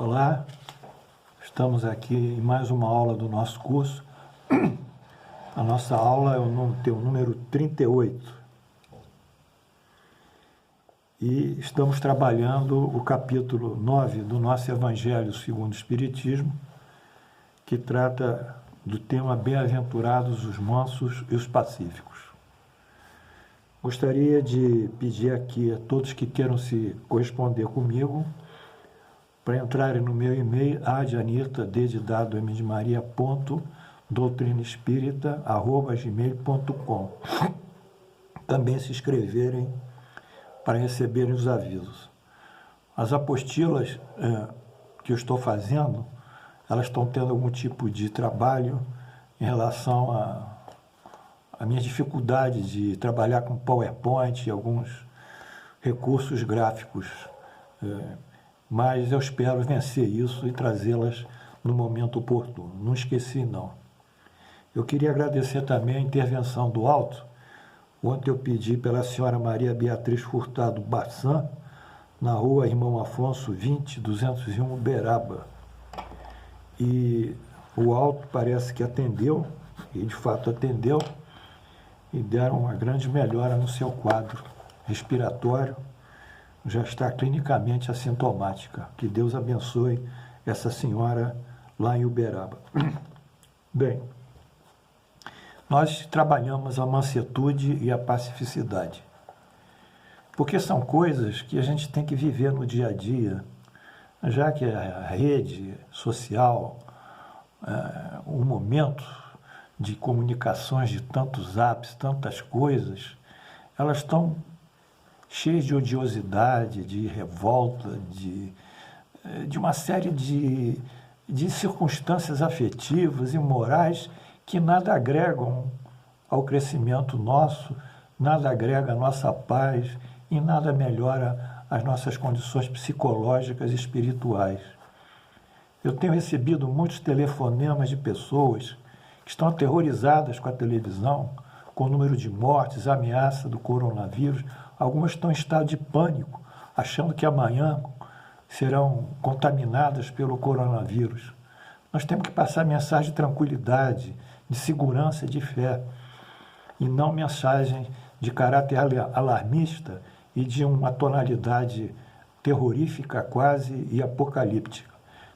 Olá, estamos aqui em mais uma aula do nosso curso. A nossa aula tem o número 38 e estamos trabalhando o capítulo 9 do nosso Evangelho segundo o Espiritismo, que trata do tema Bem-aventurados os mansos e os pacíficos. Gostaria de pedir aqui a todos que queiram se corresponder comigo para entrarem no meu e-mail adjanita.doutrinaespírita@gmail.com. Também se inscreverem para receberem os avisos. As apostilas que eu estou fazendo, elas estão tendo algum tipo de trabalho em relação à minha dificuldade de trabalhar com PowerPoint e alguns recursos gráficos. Mas eu espero vencer isso e trazê-las no momento oportuno. Não esqueci, não. Eu queria agradecer também a intervenção do Alto. Ontem eu pedi pela senhora Maria Beatriz Furtado Bassan, na rua Irmão Afonso 20, 201, Uberaba. E o Alto parece que atendeu, e de fato atendeu, e deram uma grande melhora no seu quadro respiratório. Já está clinicamente assintomática. Que Deus abençoe essa senhora lá em Uberaba. Bem, nós trabalhamos a mansuetude e a pacificidade, porque são coisas que a gente tem que viver no dia a dia, já que a rede social, o momento de comunicações de tantos apps, tantas coisas, elas estão cheios de odiosidade, de revolta, de uma série de circunstâncias afetivas e morais que nada agregam ao crescimento nosso, nada agrega à nossa paz e nada melhora as nossas condições psicológicas e espirituais. Eu tenho recebido muitos telefonemas de pessoas que estão aterrorizadas com a televisão, com o número de mortes, a ameaça do coronavírus. Algumas estão em estado de pânico, achando que amanhã serão contaminadas pelo coronavírus. Nós temos que passar mensagem de tranquilidade, de segurança, de fé, e não mensagem de caráter alarmista e de uma tonalidade terrorífica quase e apocalíptica.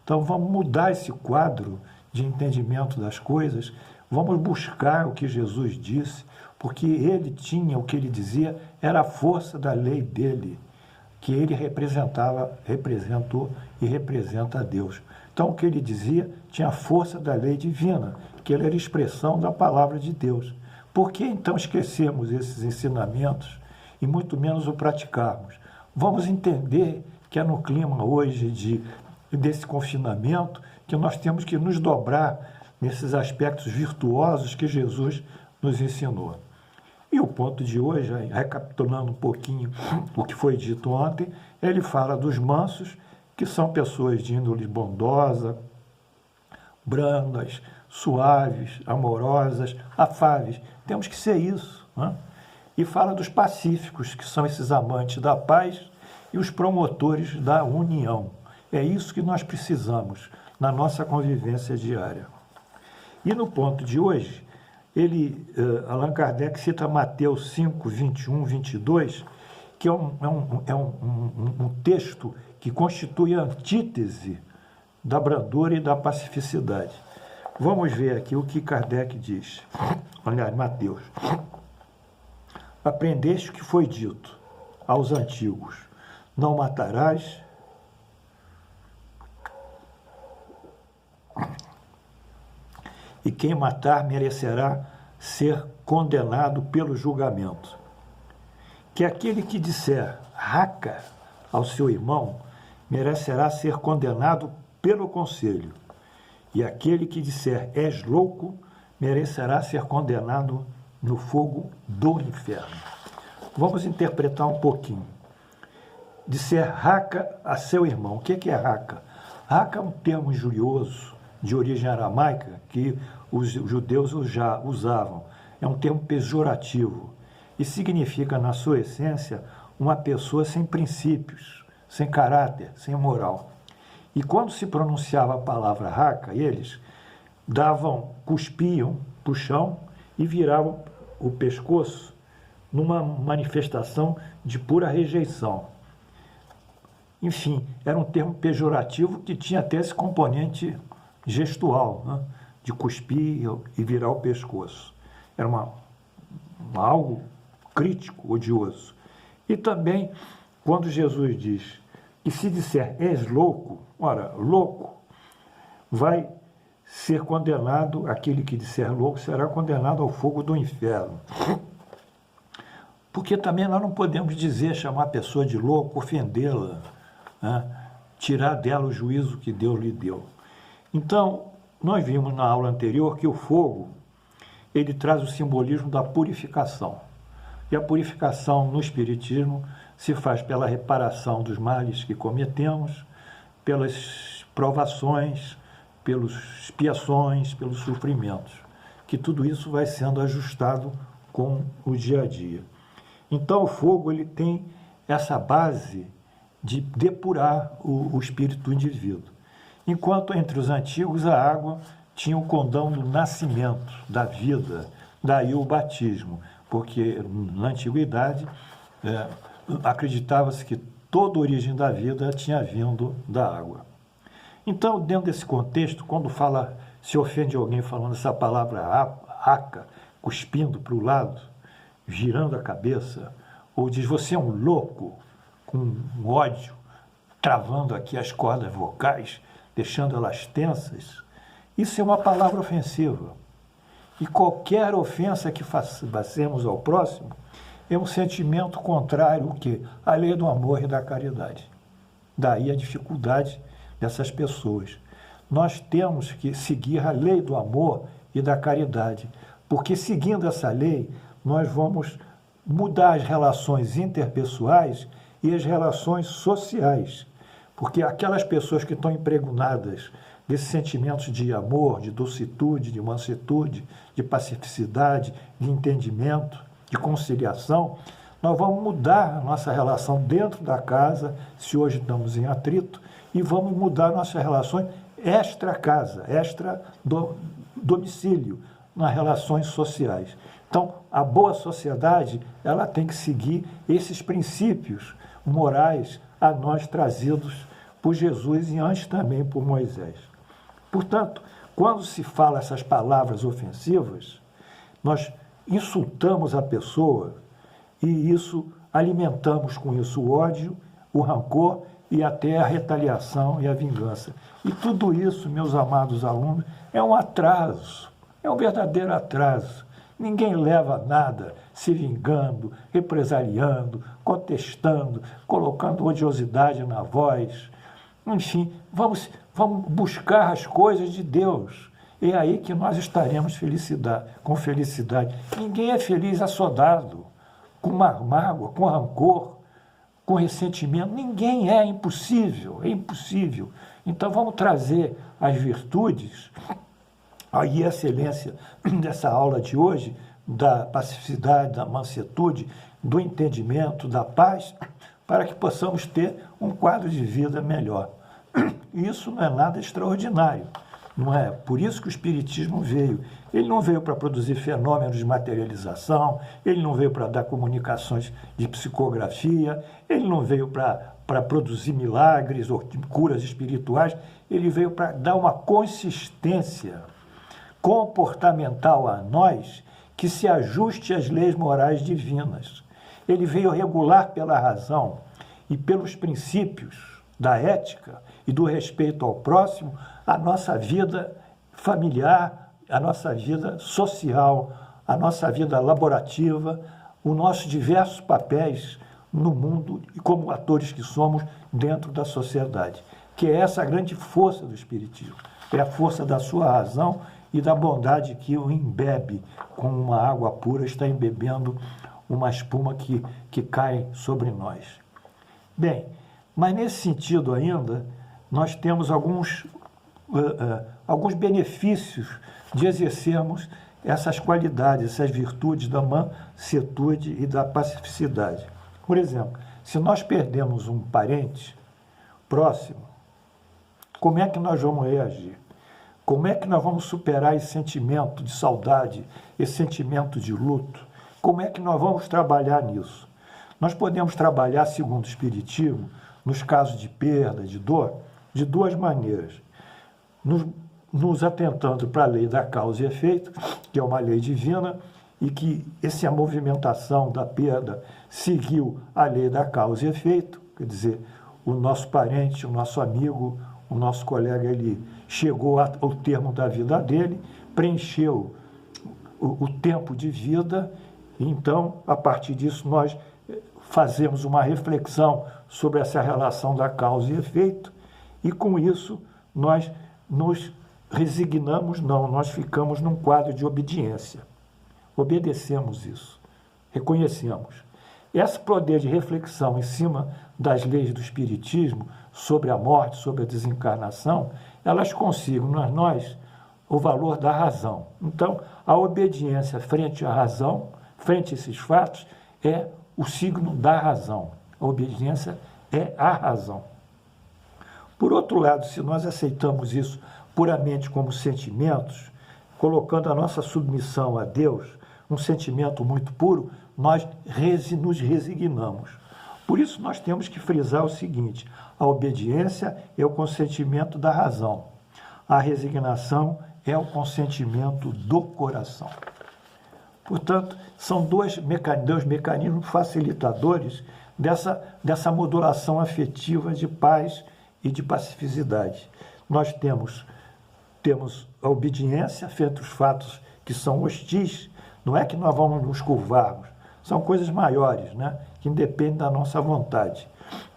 Então vamos mudar esse quadro de entendimento das coisas, vamos buscar o que Jesus disse, porque ele tinha, o que ele dizia, era a força da lei dele, que ele representou e representa a Deus. Então, o que ele dizia tinha a força da lei divina, que ele era expressão da palavra de Deus. Por que, então, esquecemos esses ensinamentos e muito menos o praticarmos? Vamos entender que é no clima hoje desse confinamento que nós temos que nos dobrar nesses aspectos virtuosos que Jesus nos ensinou. E o ponto de hoje, recapitulando um pouquinho o que foi dito ontem, ele fala dos mansos, que são pessoas de índole bondosa, brandas, suaves, amorosas, afáveis. Temos que ser isso, né? E fala dos pacíficos, que são esses amantes da paz e os promotores da união. É isso que nós precisamos na nossa convivência diária. E no ponto de hoje, Allan Kardec cita Mateus 5, 21, 22, que é um texto que constitui a antítese da brandura e da pacificidade. Vamos ver aqui o que Kardec diz. Olha, Mateus. Aprendeste o que foi dito aos antigos: não matarás, e quem matar merecerá ser condenado pelo julgamento. Que aquele que disser raca ao seu irmão merecerá ser condenado pelo conselho, e aquele que disser és louco merecerá ser condenado no fogo do inferno. Vamos interpretar um pouquinho. Disser raca a seu irmão. O que é raca? Raca é um termo injurioso de origem aramaica que os judeus já usavam. É um termo pejorativo e significa, na sua essência, uma pessoa sem princípios, sem caráter, sem moral. E quando se pronunciava a palavra raca, eles cuspiam para o chão e viravam o pescoço numa manifestação de pura rejeição. Enfim, era um termo pejorativo que tinha até esse componente gestual, né? De cuspir e virar o pescoço. Era algo crítico, odioso. E também, quando Jesus diz que se disser és louco, ora, louco vai ser condenado, aquele que disser louco será condenado ao fogo do inferno. Porque também nós não podemos chamar a pessoa de louco, ofendê-la, né? Tirar dela o juízo que Deus lhe deu. Então, nós vimos na aula anterior que o fogo, ele traz o simbolismo da purificação. E a purificação no Espiritismo se faz pela reparação dos males que cometemos, pelas provações, pelas expiações, pelos sofrimentos, que tudo isso vai sendo ajustado com o dia a dia. Então o fogo ele tem essa base de depurar o espírito do indivíduo. Enquanto entre os antigos a água tinha o condão do nascimento, da vida, daí o batismo, porque na antiguidade acreditava-se que toda a origem da vida tinha vindo da água. Então, dentro desse contexto, quando se ofende alguém falando essa palavra raca, cuspindo para o lado, girando a cabeça, ou diz você é um louco, com um ódio, travando aqui as cordas vocais, deixando elas tensas, isso é uma palavra ofensiva. E qualquer ofensa que façamos ao próximo é um sentimento contrário ao quê? À lei do amor e da caridade. Daí a dificuldade dessas pessoas. Nós temos que seguir a lei do amor e da caridade, porque seguindo essa lei, nós vamos mudar as relações interpessoais e as relações sociais. Porque aquelas pessoas que estão impregnadas desses sentimentos de amor, de docitude, de mansitude, de pacificidade, de entendimento, de conciliação, nós vamos mudar a nossa relação dentro da casa, se hoje estamos em atrito, e vamos mudar nossas relações extra-casa, extra-domicílio, nas relações sociais. Então, a boa sociedade, ela tem que seguir esses princípios morais a nós trazidos por Jesus e antes também por Moisés. Portanto, quando se fala essas palavras ofensivas, nós insultamos a pessoa e alimentamos com isso o ódio, o rancor e até a retaliação e a vingança. E tudo isso, meus amados alunos, é um atraso, é um verdadeiro atraso. Ninguém leva nada se vingando, represaliando, contestando, colocando odiosidade na voz. Enfim, vamos buscar as coisas de Deus. É aí que nós estaremos com felicidade. Ninguém é feliz assodado, com mágoa, com rancor, com ressentimento. Ninguém é impossível. Então vamos trazer as virtudes, aí a excelência dessa aula de hoje, da pacificidade, da mansuetude, do entendimento, da paz, para que possamos ter um quadro de vida melhor. Isso não é nada extraordinário, não é? Por isso que o Espiritismo veio. Ele não veio para produzir fenômenos de materialização, ele não veio para dar comunicações de psicografia, ele não veio para produzir milagres ou curas espirituais, ele veio para dar uma consistência comportamental a nós que se ajuste às leis morais divinas. Ele veio regular pela razão e pelos princípios da ética e do respeito ao próximo a nossa vida familiar, a nossa vida social, a nossa vida laborativa, os nossos diversos papéis no mundo e como atores que somos dentro da sociedade, que é essa a grande força do Espiritismo, é a força da sua razão e da bondade que o embebe com uma água pura, está embebendo uma espuma que cai sobre nós. Bem, mas nesse sentido ainda, nós temos alguns benefícios de exercermos essas qualidades, essas virtudes da mansuetude e da pacificidade. Por exemplo, se nós perdemos um parente próximo, como é que nós vamos reagir? Como é que nós vamos superar esse sentimento de saudade, esse sentimento de luto? Como é que nós vamos trabalhar nisso? Nós podemos trabalhar, segundo o Espiritismo, nos casos de perda, de dor, de duas maneiras. Nos atentando para a lei da causa e efeito, que é uma lei divina, e que essa movimentação da perda seguiu a lei da causa e efeito, quer dizer, o nosso parente, o nosso amigo, o nosso colega, ele chegou ao termo da vida dele, preencheu o tempo de vida, e então, a partir disso, nós fazemos uma reflexão sobre essa relação da causa e efeito, e com isso nós nos resignamos, não, nós ficamos num quadro de obediência. Obedecemos isso, reconhecemos. Esse poder de reflexão em cima das leis do Espiritismo, sobre a morte, sobre a desencarnação, elas consigam nós o valor da razão. Então, a obediência frente à razão, frente a esses fatos, é o signo da razão. A obediência é a razão. Por outro lado, se nós aceitamos isso puramente como sentimentos, colocando a nossa submissão a Deus, um sentimento muito puro, nós nos resignamos. Por isso, nós temos que frisar o seguinte: a obediência é o consentimento da razão, a resignação é o consentimento do coração. Portanto, são dois mecanismos facilitadores dessa modulação afetiva de paz e de pacificidade. Nós temos a obediência frente aos fatos que são hostis. Não é que nós vamos nos curvarmos, são coisas maiores, né, que independem da nossa vontade.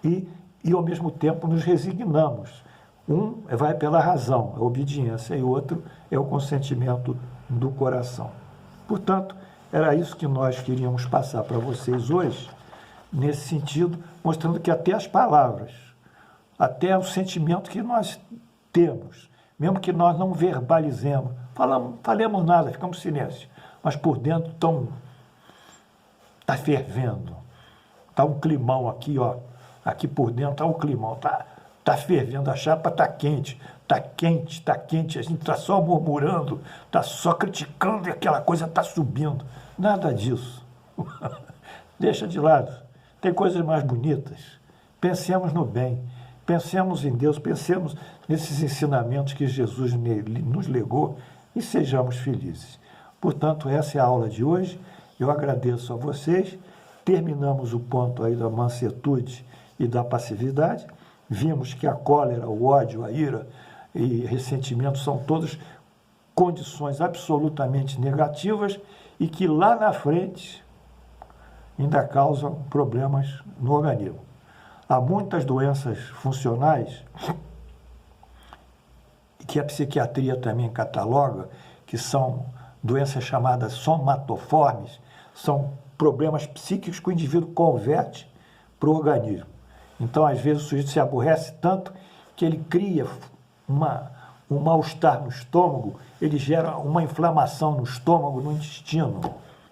E, ao mesmo tempo, nos resignamos. Um vai pela razão, a obediência, e o outro é o consentimento do coração. Portanto, era isso que nós queríamos passar para vocês hoje, nesse sentido, mostrando que até as palavras, até o sentimento que nós temos, mesmo que nós não verbalizemos, falemos nada, ficamos em silêncio, mas por dentro está fervendo, está um climão aqui, ó, aqui por dentro está um climão, está fervendo, a chapa está quente, a gente está só murmurando, está só criticando e aquela coisa está subindo. Nada disso. Deixa de lado. Tem coisas mais bonitas. Pensemos no bem, pensemos em Deus, pensemos nesses ensinamentos que Jesus nos legou e sejamos felizes. Portanto, essa é a aula de hoje. Eu agradeço a vocês. Terminamos o ponto aí da mansetude e da passividade. Vimos que a cólera, o ódio, a ira e ressentimento são todas condições absolutamente negativas e que lá na frente ainda causam problemas no organismo. Há muitas doenças funcionais que a psiquiatria também cataloga, que são doenças chamadas somatoformes, são problemas psíquicos que o indivíduo converte para o organismo. Então, às vezes, o sujeito se aborrece tanto que ele cria um mal-estar no estômago, ele gera uma inflamação no estômago, no intestino,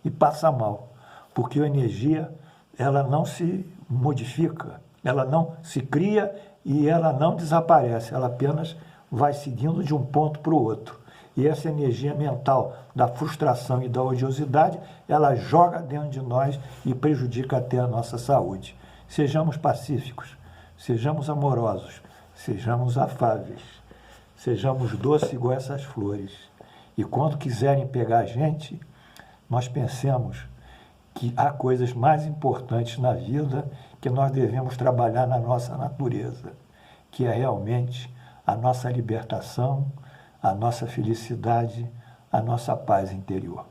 e passa mal. Porque a energia, ela não se modifica, ela não se cria e ela não desaparece, ela apenas vai seguindo de um ponto para o outro. E essa energia mental da frustração e da odiosidade, ela joga dentro de nós e prejudica até a nossa saúde. Sejamos pacíficos, sejamos amorosos, sejamos afáveis, sejamos doces igual essas flores. E quando quiserem pegar a gente, nós pensemos que há coisas mais importantes na vida que nós devemos trabalhar na nossa natureza, que é realmente a nossa libertação, a nossa felicidade, a nossa paz interior.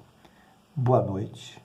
Boa noite.